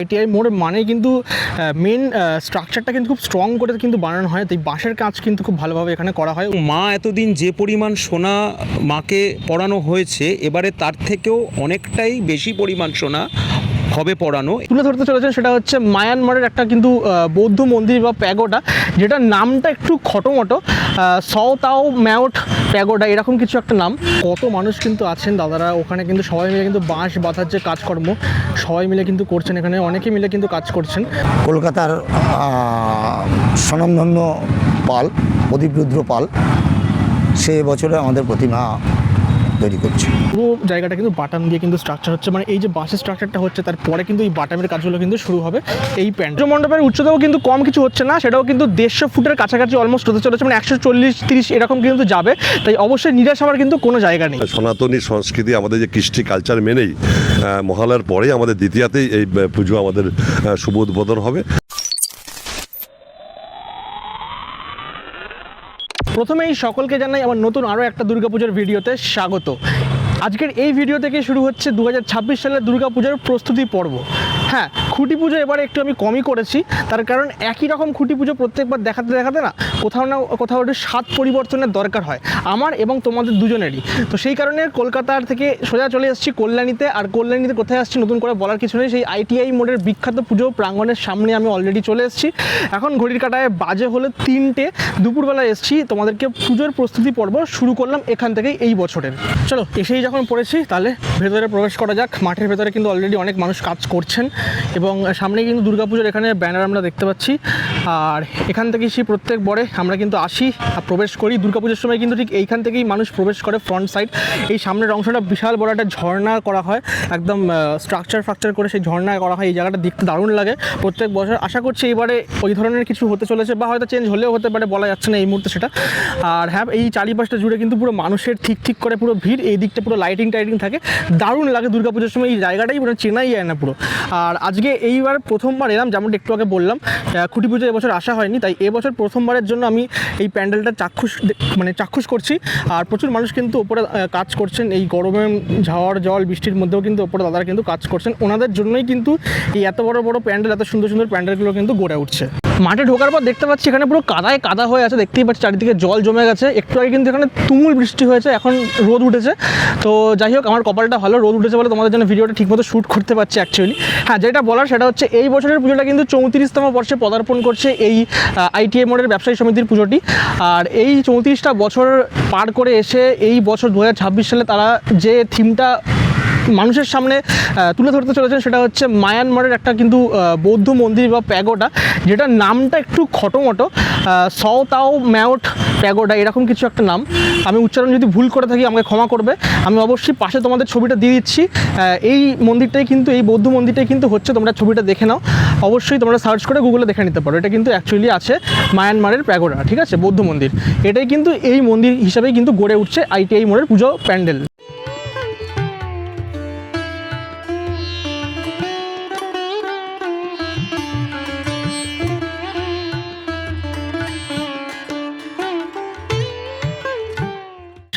ITI মোড় মানে কিন্তু মেন স্ট্রাকচারটা কিন্তু খুব স্ট্রং করে কিন্তু বানানো হয়, তাই বাঁশের কাজ কিন্তু খুব ভালোভাবে এখানে করা হয়। মা এতদিন যে পরিমাণ সোনা মাকে পরানো হয়েছে, এবারে তার থেকেও অনেকটাই বেশি পরিমাণ সোনা হবে পরানো। তুলে ধরতে চলেছেন সেটা হচ্ছে মায়ানমারের একটা কিন্তু বৌদ্ধ মন্দির বা প্যাগোডা, যেটার নামটা একটু খটোমটো, সওতাও ম্যাওট প্যাগোডা এরকম কিছু একটা নাম। কত মানুষ কিন্তু আছেন দাদারা ওখানে, কিন্তু সবাই মিলে কিন্তু বাঁশ বাঁধার যে কাজকর্ম সবাই মিলে কিন্তু করছেন, এখানে অনেকে মিলে কিন্তু কাজ করছেন। কলকাতার স্বনামধন্য পাল প্রদীপ রুদ্র পাল সে বছরে আমাদের প্রতিমা তৈরি করছে। পুরো জায়গাটা কিন্তু বাটাম দিয়ে কিন্তু স্ট্রাকচার হচ্ছে, মানে এই যে বাঁশের স্ট্রাকচারটা হচ্ছে তারপরে কিন্তু এই বাটামের কাজগুলো কিন্তু শুরু হবে। এই প্যান্ডেল মণ্ডপের উচ্চতাও কিন্তু কম কিছু হচ্ছে না, সেটাও কিন্তু 150 ফুটের কাছাকাছি অলমোস্ট হতে চলেছে, মানে 140-30 এরকম কিন্তু যাবে। তাই অবশ্যই নিরাশ হওয়ার কিন্তু কোনো জায়গা নেই। সনাতনী সংস্কৃতি আমাদের যে কৃষ্টি কালচার মেনেই মহালয়ার পরেই আমাদের দ্বিতীয়াতেই এই পুজো আমাদের শুভ উদ্বোধন হবে। প্রথমেই সকলকে জানাই আমার নতুন আরও একটা দুর্গাপুজোর ভিডিওতে স্বাগত। আজকের এই ভিডিও থেকে শুরু হচ্ছে 2026 সালের দুর্গাপুজোর প্রস্তুতি পর্ব। হ্যাঁ, খুঁটি পুজো এবারে একটু আমি কমই করেছি, তার কারণ একই রকম খুঁটি পুজো প্রত্যেকবার দেখাতে না কোথাও একটু স্বাদ পরিবর্তনের দরকার হয় আমার এবং তোমাদের দুজনেরই। তো সেই কারণে কলকাতার থেকে সোজা চলে এসেছি কল্যাণীতে। আর কল্যাণীতে কোথায় আসছি নতুন করে বলার কিছু নেই, সেই আইটিআই মোড়ের বিখ্যাত পুজো প্রাঙ্গণের সামনে আমি অলরেডি চলে এসেছি। এখন ঘড়ির কাঁটায় বাজে হলো 3টে, দুপুরবেলা এসেছি, তোমাদেরকে পুজোর প্রস্তুতি পর্ব শুরু করলাম এখান থেকেই এই বছরের। চলো এসেই যখন পড়েছি তাহলে ভেতরে প্রবেশ করা যাক। মাঠের ভেতরে কিন্তু অলরেডি অনেক মানুষ কাজ করছেন এবং সামনে কিন্তু দুর্গাপুজোর এখানে ব্যানার আমরা দেখতে পাচ্ছি। আর এখান থেকেই সেই প্রত্যেক বরে আমরা কিন্তু আসি আর প্রবেশ করি। দুর্গাপুজোর সময় কিন্তু ঠিক এইখান থেকেই মানুষ প্রবেশ করে ফ্রন্ট সাইড। এই সামনের অংশটা বিশাল বড় একটা ঝর্ণা করা হয়, একদম স্ট্রাকচার করে সেই ঝর্ণা করা হয়। এই জায়গাটা দেখতে দারুণ লাগে প্রত্যেক বছর। আশা করছি এবারে ওই ধরনের কিছু হতে চলেছে, বা হয়তো চেঞ্জ হলেও হতে পারে, বলা যাচ্ছে না এই মুহূর্তে সেটা। আর হ্যাঁ, এই চারিপাশটা জুড়ে কিন্তু পুরো মানুষের ঠিক করে পুরো ভিড়। এই দিকটা পুরো লাইটিং থাকে, দারুণ লাগে দুর্গাপুজোর সময়। এই জায়গাটাই পুরো চেনাই যায় না পুরো। আর আজকে এইবার প্রথমবার এলাম, যেমনটা একটু আগে বললাম, খুঁটি পুজো এবছর আসা হয়নি, তাই এবছর প্রথমবারের জন্য আমি এই প্যান্ডেলটা চাক্ষুষ করছি। আর প্রচুর মানুষ কিন্তু ওপরে কাজ করছেন, এই গরমে ঝড় জল বৃষ্টির মধ্যেও কিন্তু ওপরে দাদারা কিন্তু কাজ করছেন। ওনাদের জন্যই কিন্তু এই এত বড় প্যান্ডেল, এত সুন্দর প্যান্ডেলগুলো কিন্তু গড়ে উঠছে। মাঠে ঢোকার পর দেখতে পাচ্ছি এখানে পুরো কাদা হয়ে আছে, দেখতেই পাচ্ছি চারিদিকে জল জমে গেছে। একটু আগে কিন্তু এখানে তুমুল বৃষ্টি হয়েছে, এখন রোদ উঠেছে। তো যাই হোক, আমার কপালটা ভালো, রোদ উঠেছে বলে তোমাদের জন্য ভিডিওটা ঠিকমতো শ্যুট করতে পারছি অ্যাকচুয়ালি। হ্যাঁ, যেটা বলার সেটা হচ্ছে এই বছরের পুজোটা কিন্তু 34তম বর্ষে পদার্পণ করছে এই আইটিআই মোড়ের ব্যবসায়ী সমিতির পুজোটি। আর এই 34টা বছর পার করে এসে এই বছর 2026 সালে তারা যে থিমটা মানুষের সামনে তুলে ধরতে চলেছেন সেটা হচ্ছে মায়ানমারের একটা কিন্তু বৌদ্ধ মন্দির বা প্যাগোডা, যেটার নামটা একটু খটোমটো, সওতাও ম্যাওট প্যাগোডা এরকম কিছু একটা নাম। আমি উচ্চারণ যদি ভুল করে থাকি আমাকে ক্ষমা করবে। আমি অবশ্যই পাশে তোমাদের ছবিটা দিয়ে দিচ্ছি। এই মন্দিরটাই কিন্তু, এই বৌদ্ধ মন্দিরটাই কিন্তু হচ্ছে, তোমরা ছবিটা দেখে নাও, অবশ্যই তোমরা সার্চ করে গুগলে দেখে নিতে পারো। এটা কিন্তু অ্যাকচুয়ালি আছে মায়ানমারের প্যাগোডা, ঠিক আছে, বৌদ্ধ মন্দির। এটাই কিন্তু এই মন্দির হিসাবেই কিন্তু গড়ে উঠছে আইটিআই মোড়ের পুজো প্যান্ডেল।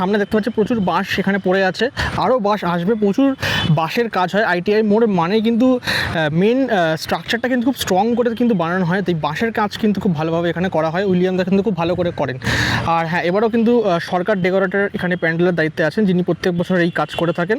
সামনে দেখতে পাচ্ছি প্রচুর বাঁশ সেখানে পড়ে আছে, আরও বাঁশ আসবে, প্রচুর বাঁশের কাজ হয়। আইটিআই মোড় মানে কিন্তু মেন স্ট্রাকচারটা কিন্তু খুব স্ট্রং করে কিন্তু বানানো হয়, তাই বাঁশের কাজ কিন্তু খুব ভালোভাবে এখানে করা হয়। উইলিয়ামদা কিন্তু খুব ভালো করে করেন। আর হ্যাঁ, এবারও কিন্তু সরকার ডেকোরেটর এখানে প্যান্ডেলের দায়িত্বে আছেন, যিনি প্রত্যেক বছর এই কাজ করে থাকেন।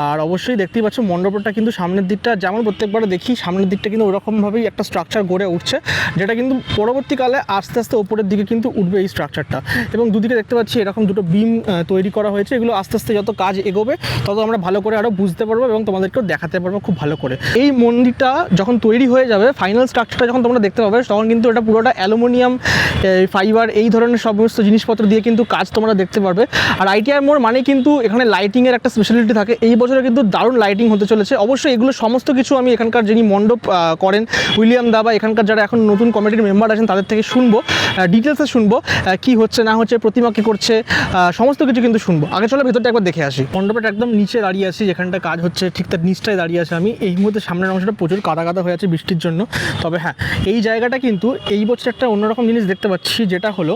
আর অবশ্যই দেখতেই পাচ্ছ মণ্ডপটা কিন্তু সামনের দিকটা যেমন প্রত্যেকবার দেখি, সামনের দিকটা কিন্তু ওরকমভাবেই একটা স্ট্রাকচার গড়ে উঠছে, যেটা কিন্তু পরবর্তীকালে আস্তে আস্তে ওপরের দিকে কিন্তু উঠবে এই স্ট্রাকচারটা। এবং দুদিকে দেখতে পাচ্ছি এরকম দুটো বিম তৈরি করা হয়েছে। এগুলো আস্তে আস্তে যত কাজ এগোবে তত আমরা ভালো করে আরও বুঝতে পারবো এবং তোমাদেরকেও দেখাতে পারবো খুব ভালো করে। এই মন্দিরটা যখন তৈরি হয়ে যাবে, ফাইনাল স্ট্রাকচারটা যখন তোমরা দেখতে পাবে, তখন কিন্তু এটা পুরোটা অ্যালুমিনিয়াম, ফাইবার, এই ধরনের সমস্ত জিনিসপত্র দিয়ে কিন্তু কাজ তোমরা দেখতে পারবে। আর আইটিআই মোড় মানে কিন্তু এখানে লাইটিংয়ের একটা স্পেশালিটি থাকে। এই বছরে কিন্তু দারুণ লাইটিং হতে চলেছে। অবশ্যই এগুলো সমস্ত কিছু আমি এখানকার যিনি মণ্ডপ করেন উইলিয়াম দা, বা এখানকার যারা এখন নতুন কমিটির মেম্বার আছেন তাদের থেকে শুনবো, ডিটেলসে শুনবো কী হচ্ছে না হচ্ছে, প্রতিমা কী করছে, সমস্ত কিছু কিন্তু শুনবো। আগে চলো ভেতরটা একবার দেখে আসি। মণ্ডপের একদম নিচে দাঁড়িয়ে আছি, যেখানটা কাজ হচ্ছে ঠিক তার নিচটায় দাঁড়িয়ে আছে আমি। এই মুহূর্তে সামনের অংশটা প্রচুর কাদা হয়ে আছে বৃষ্টির জন্য। তবে হ্যাঁ, এই জায়গাটা কিন্তু এই বছর একটা অন্যরকম জিনিস দেখতে পাচ্ছি, যেটা হলো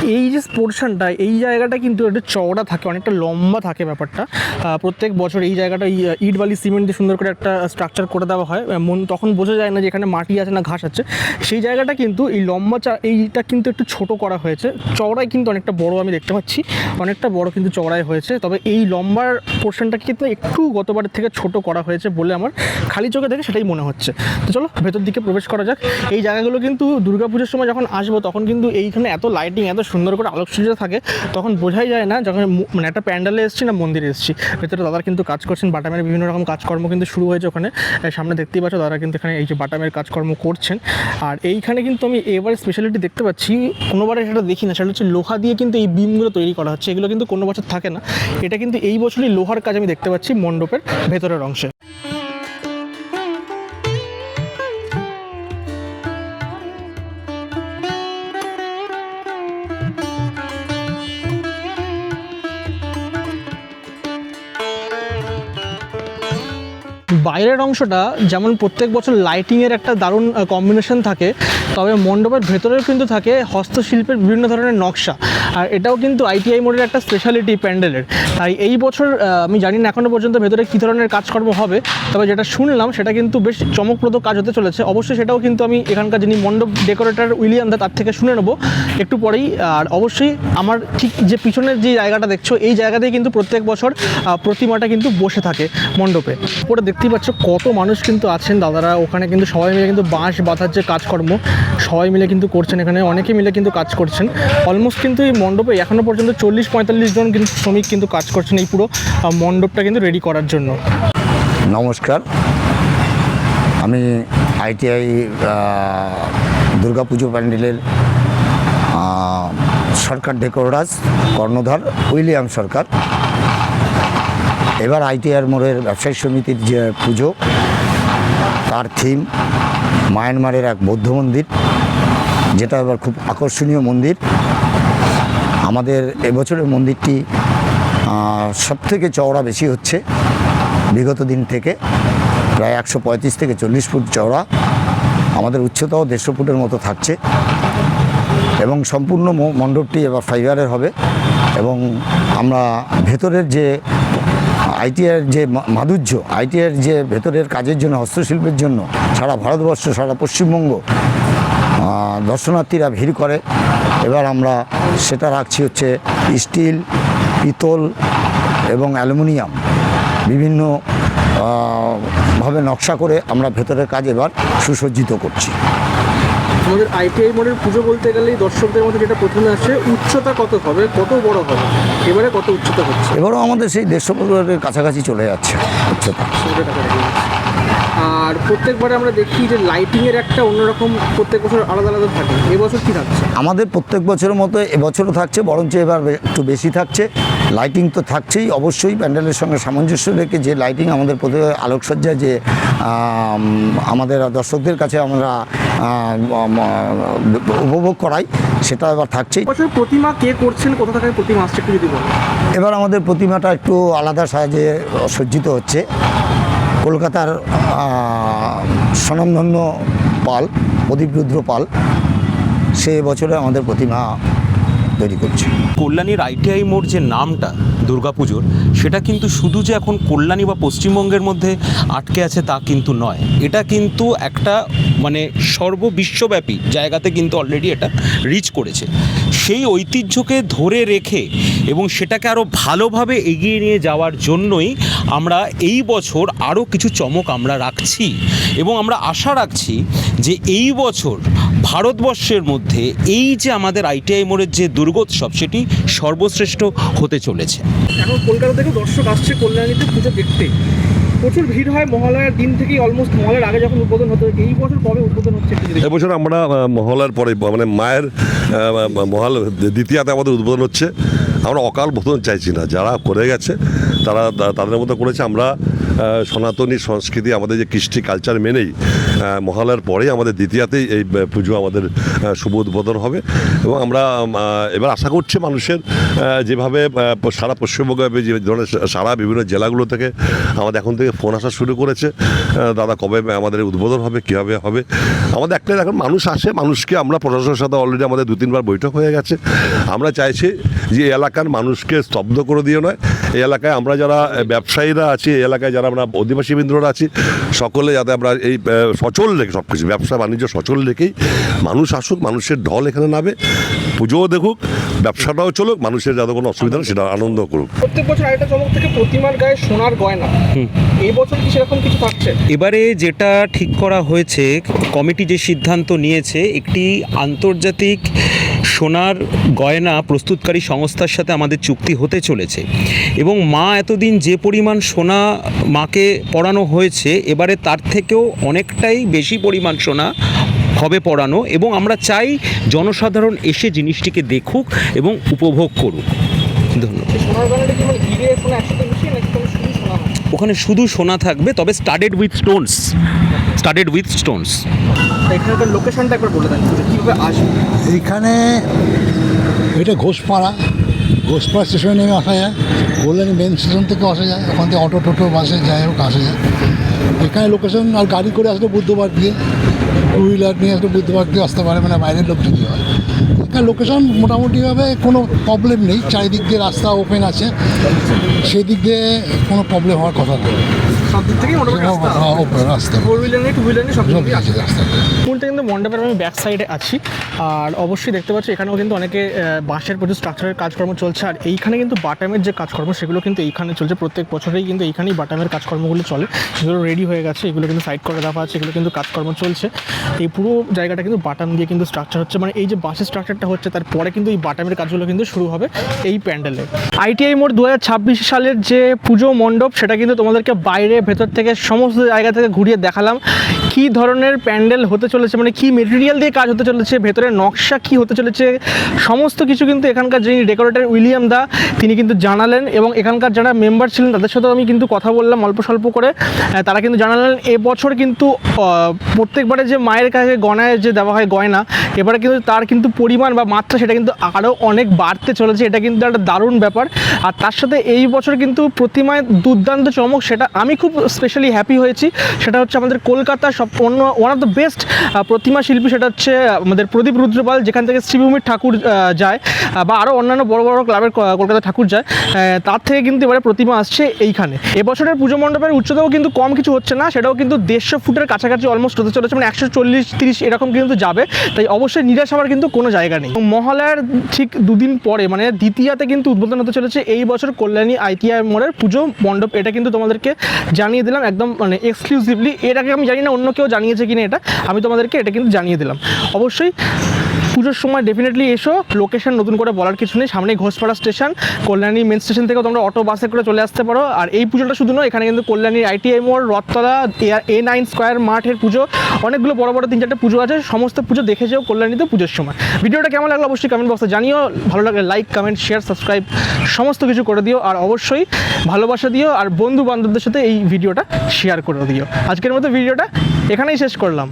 এই যে পোর্শনটা, এই জায়গাটা কিন্তু একটু চওড়া থাকে, অনেকটা লম্বা থাকে ব্যাপারটা। প্রত্যেক বছর এই জায়গাটা ইট বালি সিমেন্ট দিয়ে সুন্দর করে একটা স্ট্রাকচার করে দেওয়া হয়, তখন বোঝা যায় না যে এখানে মাটি আছে না ঘাস আছে। সেই জায়গাটা কিন্তু এই লম্বা এইটা কিন্তু একটু ছোট করা হয়েছে, চওড়ায় কিন্তু অনেকটা বড় আমি দেখতে পাচ্ছি, অনেকটা বড় কিন্তু চওড়ায় হয়েছে। তবে এই লম্বার পোর্শনটা কিন্তু একটু গতবারের থেকে ছোট করা হয়েছে বলে আমার খালি চোখে দেখে সেটাই মনে হচ্ছে। তো চলো ভেতর দিকে প্রবেশ করা যাক। এই জায়গাগুলো কিন্তু দুর্গাপুজোর সময় যখন আসবো তখন কিন্তু এইখানে এত লাইটিং, এত সুন্দর করে আলোকসজ্জা থাকে, তখন বোঝাই যায় না যখন মানে একটা প্যান্ডেলে এসেছি না মন্দিরে এসেছি। ভেতরে দাদার কিন্তু কাজ করছেন, বাটামের বিভিন্ন রকম কাজকর্ম কিন্তু শুরু হয়েছে ওখানে। সামনে দেখতেই পাচ্ছ দাদা কিন্তু এখানে এই যে বাটামের কাজকর্ম করছেন। আর এইখানে কিন্তু আমি এবারে স্পেশালিটি দেখতে পাচ্ছি, কোনোবারে সেটা দেখি না, সেটা হচ্ছে লোহা দিয়ে কিন্তু এই বিমগুলো তৈরি করা হচ্ছে। এগুলো কিন্তু কোনো বছর থাকে না, এটা কিন্তু এই বছরই লোহার কাজ আমি দেখতে পাচ্ছি মণ্ডপের ভেতরের অংশে। বাইরের অংশটা যেমন প্রত্যেক বছর লাইটিংয়ের একটা দারুণ কম্বিনেশন থাকে, তবে মণ্ডপের ভেতরেও কিন্তু থাকে হস্তশিল্পের বিভিন্ন ধরনের নকশা। আর এটাও কিন্তু আইটিআই মোড়ের একটা স্পেশালিটি প্যান্ডেলের। তাই এই বছর আমি জানি না এখনও পর্যন্ত ভেতরে কী ধরনের কাজকর্ম হবে, তবে যেটা শুনলাম সেটা কিন্তু বেশ চমকপ্রদ কাজ হতে চলেছে। অবশ্যই সেটাও কিন্তু আমি এখানকার যিনি মণ্ডপ ডেকোরেটর উইলিয়াম দা তার থেকে শুনে নেবো একটু পরেই। আর অবশ্যই আমার ঠিক যে পিছনের যে জায়গাটা দেখছো এই জায়গাতেই কিন্তু প্রত্যেক বছর প্রতিমাটা কিন্তু বসে থাকে মণ্ডপে। ওটা দেখতেই পাচ্ছ কত মানুষ কিন্তু আছেন দাদারা ওখানে, কিন্তু সবাই মিলে কিন্তু বাঁশ বাঁধার যে কাজকর্ম সবাই মিলে কিন্তু করছেন, এখানে অনেকে মিলে কিন্তু কাজ করছেন। অলমোস্ট কিন্তু এই মণ্ডপে এখনও পর্যন্ত 40-45 জন কিন্তু শ্রমিক কিন্তু কাজ করছেন এই পুরো মণ্ডপটা কিন্তু রেডি করার জন্য। নমস্কার, আমি আইটিআই দুর্গাপুজো প্যান্ডেলের সরকার ডেকোরেটর কর্ণধার উইলিয়াম সরকার। এবার আইটিআর মোড়ের ব্যবসায়ী সমিতির যে পুজো, তার থিম মায়ানমারের এক বৌদ্ধ মন্দির, যেটা এবার খুব আকর্ষণীয় মন্দির। আমাদের এবছরের মন্দিরটি সবথেকে চওড়া বেশি হচ্ছে বিগত দিন থেকে, প্রায় 135 থেকে 40 ফুট চওড়া। আমাদের উচ্চতাও 150 ফুটের মতো থাকছে এবং সম্পূর্ণ মণ্ডপটি এবার ফাইবারের হবে। এবং আমরা ভেতরের যে আইটিআর যে মাধুর্য, আইটিআর যে ভেতরের কাজের জন্য, হস্তশিল্পের জন্য সারা ভারতবর্ষ, সারা পশ্চিমবঙ্গ দর্শনার্থীরা ভিড় করে, এবার আমরা সেটা রাখছি হচ্ছে স্টিল, পিতল এবং অ্যালুমিনিয়াম বিভিন্ন ভাবে নকশা করে আমরা ভেতরের কাজ এবার সুসজ্জিত করছি। আমাদের আইটিআই মোড়ের পুজো বলতে গেলেই দর্শকদের মধ্যে যেটা প্রথমে আসে, উচ্চতা কত হবে, কত বড় হবে, এবারে কত উচ্চতা হচ্ছে? এবারও আমাদের সেই 150 ফুটের কাছাকাছি চলে যাচ্ছে উচ্চতা। আর প্রত্যেকবারে আমরা দেখি যে লাইটিংয়ের একটা অন্যরকম প্রত্যেক বছর আলাদা আলাদা থাকে, এবছর কী থাকছে? আমাদের প্রত্যেক বছরের মতো এবছরও থাকছে, বরঞ্চ এবার একটু বেশি থাকছে। লাইটিং তো থাকছেই অবশ্যই, প্যান্ডেলের সঙ্গে সামঞ্জস্য রেখে যে লাইটিং আমাদের প্রতি আলোকসজ্জা যে আমাদের দর্শকদের কাছে আমরা উপভোগ করাই, সেটা এবার থাকছেই। বছর প্রতিমা কে করছেন, কোথা থেকে প্রতিমা আসছে একটু যদি বলেন? এবার আমাদের প্রতিমাটা একটু আলাদা সাজে সজ্জিত হচ্ছে। কলকাতার স্বনামধন্য পাল প্রদীপরুদ্র পাল, সে বছরে আমাদের প্রতিমা তৈরি করছে। কল্যাণীর আইটিআই মোড় যে নামটা দুর্গাপুজোর, সেটা কিন্তু শুধু যে এখন কল্যাণী বা পশ্চিমবঙ্গের মধ্যে আটকে আছে তা কিন্তু নয়। এটা কিন্তু একটা মানে সর্ববিশ্বব্যাপী জায়গাতে কিন্তু অলরেডি এটা রিচ করেছে। সেই ঐতিহ্যকে ধরে রেখে এবং সেটাকে আরও ভালোভাবে এগিয়ে নিয়ে যাওয়ার জন্যই আমরা এই বছর আরও কিছু চমক আমরা রাখছি এবং আমরা আশা রাখছি যে এই বছর ভারতবর্ষের মধ্যে এই যে আমাদের আইটিআই মোড়ের যে দুর্গোৎসব, সেটি সর্বশ্রেষ্ঠ হতে চলেছে। এখন কলকাতা থেকে দর্শক আসছে কল্যাণীতে পুজো দেখতে, প্রচুর ভিড় হয় মহালয়ার দিন থেকেই, অলমোস্ট মহালয়ার আগে যখন উদ্বোধন হতো। এই বছর কবে উদ্বোধন হচ্ছে? এবছর আমরা মহলার পরে মানে মায়ের মহাল দ্বিতীয়াতে আমাদের উদ্বোধন হচ্ছে। আমরা অকাল বোধন চাইছি না, যারা করে গেছে তাদের মতো করেছে। আমরা সনাতনী সংস্কৃতি, আমাদের যে কৃষ্টি কালচার মেনেই মহালয়ার পরেই আমাদের দ্বিতীয়াতেই এই পুজো আমাদের শুভ উদ্বোধন হবে। এবং আমরা এবার আশা করছি মানুষের যেভাবে সারা পশ্চিমবঙ্গে যে ধরনের সারা বিভিন্ন জেলাগুলো থেকে আমাদের এখন থেকে ফোন আসা শুরু করেছে, দাদা কবে আমাদের উদ্বোধন হবে, কীভাবে হবে। আমাদের একটাই এখন মানুষ আসে, মানুষকে আমরা প্রশাসনের সাথে অলরেডি আমাদের 2-3বার বৈঠক হয়ে গেছে। আমরা চাইছি যে এই এলাকার মানুষকে স্তব্ধ করে দিয়ে নয়, এই এলাকায় আমরা যারা ব্যবসায়ীরা আছি, এই এলাকায় যারা আমরা অধিবাসী বৃন্দরা আছি, সকলে যাতে আমরা এই সচল রেখে সব কিছু ব্যবসা বাণিজ্য সচল রেখেই মানুষ আসুক, মানুষের ঢল এখানে নামে, পুজোও দেখুক, ব্যবসাটাও চলুক, মানুষের যাতে কোনো অসুবিধা নেই সেটা আনন্দ করুক। প্রত্যেক বছর আরেকটা চমক থেকে প্রতিমার গায়ে সোনার গয়না, এই বছর কি সেরকম কিছু থাকছে? এবারে যেটা ঠিক করা হয়েছে, কমিটি যে সিদ্ধান্ত নিয়েছে, একটি আন্তর্জাতিক সোনার গয়না প্রস্তুতকারী সংস্থার সাথে আমাদের চুক্তি হতে চলেছে এবং মা এতদিন যে পরিমাণ সোনা মাকে পরানো হয়েছে, এবারে তার থেকেও অনেকটাই বেশি পরিমাণ সোনা হবে পরানো এবং আমরা চাই জনসাধারণ এসে জিনিসটিকে দেখুক এবং উপভোগ করুক। ধন্যবাদ। সোনার গয়নাটা কি মানে হিরে সোনা একসাথে মিশিয়ে নাকি কোনো শুধু সোনা হয়? ওখানে শুধু সোনা থাকবে, তবে স্টাডেড উইথ স্টোনস। এখানকার লোকেশনটা একবার বলে দেন, কীভাবে আসবে? এইখানে এটা ঘোষপাড়া স্টেশনে নেমে আসা যায়, কল্যাণী মেন স্টেশন থেকে আসা যায়, ওখান থেকে অটো টোটো বাসে যাই হোক আসা যায়। এখানে লোকেশন, আর গাড়ি করে আসলে বুদ্ধবার দিয়ে, টু হুইলার নিয়ে আসলে বুদ্ধবার দিয়ে আসতে পারে, মানে বাইরের লোক যদি হয়। এখানে লোকেশন মোটামুটিভাবে কোনো প্রবলেম নেই, চারিদিক দিয়ে রাস্তা ওপেন আছে, সেদিক দিয়ে কোনো প্রবলেম হওয়ার কথা নেই। সব দিক থেকেই মোটামুটি রাস্তা ফোর হুইলার নিয়ে টু হুইলার নিয়ে সব সব দিকেই আছে রাস্তাতে। মুহূর্তে কিন্তু মণ্ডপের আমি ব্যাক সাইডে আছি, আর অবশ্যই দেখতে পাচ্ছি এখানেও কিন্তু অনেকে বাঁশের প্রচুর স্ট্রাকচারের কাজকর্ম চলছে, আর এইখানে কিন্তু বাটামের যে কাজকর্ম সেগুলো কিন্তু এইখানে চলছে। প্রত্যেক বছরেই কিন্তু এইখানেই বাটামের কাজকর্মগুলো চলে, সেগুলো রেডি হয়ে গেছে, এগুলো কিন্তু সাইড করে দেওয়া আছে, এগুলো কিন্তু কাজকর্ম চলছে। এই পুরো জায়গাটা কিন্তু বাটাম দিয়ে কিন্তু স্ট্রাকচার হচ্ছে, মানে এই যে বাঁশের স্ট্রাকচারটা হচ্ছে তারপরে কিন্তু এই বাটামের কাজগুলো কিন্তু শুরু হবে এই প্যান্ডেলে। ITI মোড় 2026 সালের যে পুজো মণ্ডপ, সেটা কিন্তু তোমাদেরকে বাইরে ভেতর থেকে সমস্ত জায়গা থেকে ঘুরিয়ে দেখালাম কী ধরনের প্যান্ডেল হতে চলেছে, মানে কী মেটেরিয়াল দিয়ে কাজ হতে চলেছে, ভেতরের নকশা কী হতে চলেছে, সমস্ত কিছু কিন্তু এখানকার যিনি ডেকোরেটর উইলিয়াম দা তিনি কিন্তু জানালেন। এবং এখানকার যারা মেম্বার ছিলেন তাদের সাথেও আমি কিন্তু কথা বললাম অল্প স্বল্প করে, তারা কিন্তু জানালেন এবছর কিন্তু প্রত্যেকবারে যে মায়ের কাছে গয়নায় যে দেওয়া হয় গয়না, এবারে কিন্তু তার কিন্তু পরিমাণ বা মাত্রা সেটা কিন্তু আরও অনেক বাড়তে চলেছে, এটা কিন্তু একটা দারুণ ব্যাপার। আর তার সাথে এই বছর কিন্তু প্রতিমায় দুর্দান্ত চমক, সেটা আমি খুব স্পেশালি হ্যাপি হয়েছি। সেটা হচ্ছে আমাদের কলকাতার ওয়ান অফ দ্য বেস্ট প্রতিমা শিল্পী, সেটা হচ্ছে আমাদের প্রদীপ রুদ্রপাল, যেখান থেকে শ্রীভূমির ঠাকুর যায় বা আরও অন্যান্য বড় বড় ক্লাবের কলকাতা ঠাকুর যায়, তার থেকে কিন্তু এবারে প্রতিমা আসছে এইখানে। এবছরের পুজো মণ্ডপের উচ্চতাও কিন্তু কম কিছু হচ্ছে না, সেটাও কিন্তু 150 ফুটের কাছাকাছি অলমোস্ট হতে চলেছে, মানে 140-30 এরকম কিন্তু যাবে, তাই অবশ্যই নিরাশ হওয়ার কিন্তু কোনো জায়গা নেই। মহালয়ার ঠিক দুদিন পরে মানে দ্বিতীয়াতে কিন্তু উদ্বোধন হতে চলেছে এই বছর কল্যাণী ITI মোড়ের পুজো মণ্ডপ। এটা কিন্তু তোমাদেরকে জানিয়ে দিলাম একদম মানে এক্সক্লুসিভলি, এর আগে আমি জানি না অন্য কেউ জানিয়েছে কিনা, আমি তোমাদেরকে এটা কিন্তু জানিয়ে দিলাম। অবশ্যই পুজোর সময় ডেফিনেটলি এসো, লোকেশন নতুন করে বলার কিছু নেই, সামনেই Ghoshpara station, Kalyani main station থেকেও তোমরা অটো বাসে করে চলে আসতে পারো। আর এই পুজোটা শুধু নয়, এখানে কিন্তু কল্যাণীর ITI মোড়, রথতলা, A9 স্কোয়ার মাঠের পুজো, অনেকগুলো বড় বড় 3-4টে পুজো আছে, সমস্ত পুজো দেখে যেও কল্যাণীতে পুজোর সময়। ভিডিওটা কেমন লাগলো অবশ্যই কমেন্ট বক্সে জানিও, ভালো লাগলে লাইক, কমেন্ট, শেয়ার, সাবস্ক্রাইব সমস্ত কিছু করে দিও, আর অবশ্যই ভালোবাসা দিও, আর বন্ধু বান্ধবদের সাথে এই ভিডিওটা শেয়ার করে দিও। আজকের মতো ভিডিওটা এখানেই শেষ করলাম।